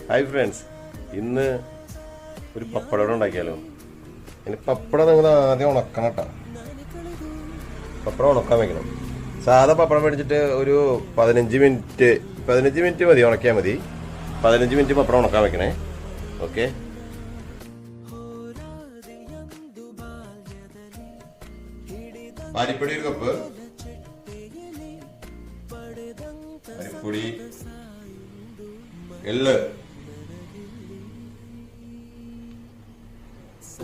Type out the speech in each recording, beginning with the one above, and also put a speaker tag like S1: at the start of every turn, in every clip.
S1: Hi friends, ഇന്ന് ഒരു പപ്പടം ഉണ്ടാക്കിയാലോ. ഇനി പപ്പടം നിങ്ങൾ ആദ്യം ഉണക്കണം കേട്ടോ. പപ്പടം ഉണക്കാൻ വെക്കണം. സാധാ പപ്പടം മേടിച്ചിട്ട് ഒരു 15 മിനിറ്റ് മതി, ഉണക്കിയാൽ മതി. 15 മിനിറ്റ് പപ്പടം ഉണക്കാൻ വെക്കണേ. ഓക്കെ, അരിപ്പൊടി 1 കപ്പ്, അരിപ്പൊടി, എള്ള്,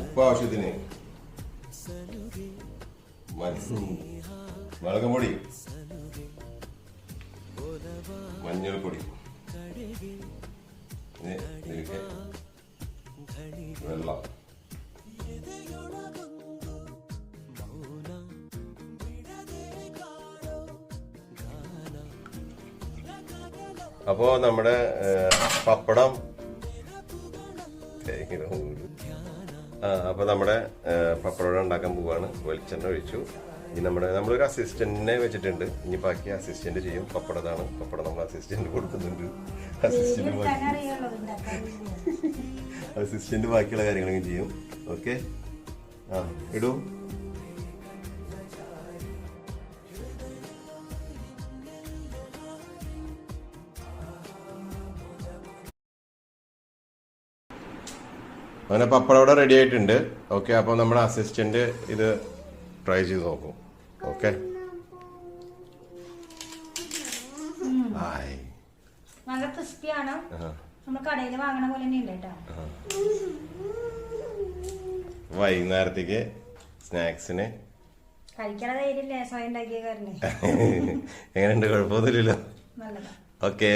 S1: ഉപ്പ് ആവശ്യത്തിന്, മുളക് പൊടി, മഞ്ഞൾപ്പൊടി, വെള്ളം. അപ്പോ നമ്മുടെ പപ്പടം അപ്പൊ നമ്മുടെ പപ്പടം ഉണ്ടാക്കാൻ പോവാണ്. വെളിച്ചെണ്ണ ഒഴിച്ചു. ഇനി നമ്മളൊരു അസിസ്റ്റന്റിനെ വെച്ചിട്ടുണ്ട്. ഇനി ബാക്കി അസിസ്റ്റന്റ് ചെയ്യും. പപ്പടതാണ് പപ്പടം നമ്മൾ അസിസ്റ്റന്റ് കൊടുക്കുന്നുണ്ട്. അസിസ്റ്റന്റ് ബാക്കിയുള്ള കാര്യങ്ങളൊക്കെ ചെയ്യും. ഓക്കെ, ഇടൂ. അങ്ങനെ പപ്പടം ഇവിടെ റെഡി ആയിട്ടുണ്ട്. ഓക്കെ, അപ്പോൾ നമ്മുടെ അസിസ്റ്റന്റ് ഇത് ട്രൈ ചെയ്ത് നോക്കും. ഓക്കെ,
S2: നല്ല ക്രിസ്പിയാണ്. നമ്മൾ കടയിൽ വാങ്ങണ പോലെ തന്നെ ഉണ്ട് കേട്ടോ.
S1: വൈകുന്നേരത്തേക്ക് സ്നാക്സിന്
S2: കഴിക്കണ ധൈര്യമില്ലേ, സ്വയം ഉണ്ടാക്കിയ കാരണം.
S1: എങ്ങനെയുണ്ട്? കുഴപ്പമൊന്നുമില്ലല്ലോ.
S2: നല്ലതാ.
S1: ഓക്കെ.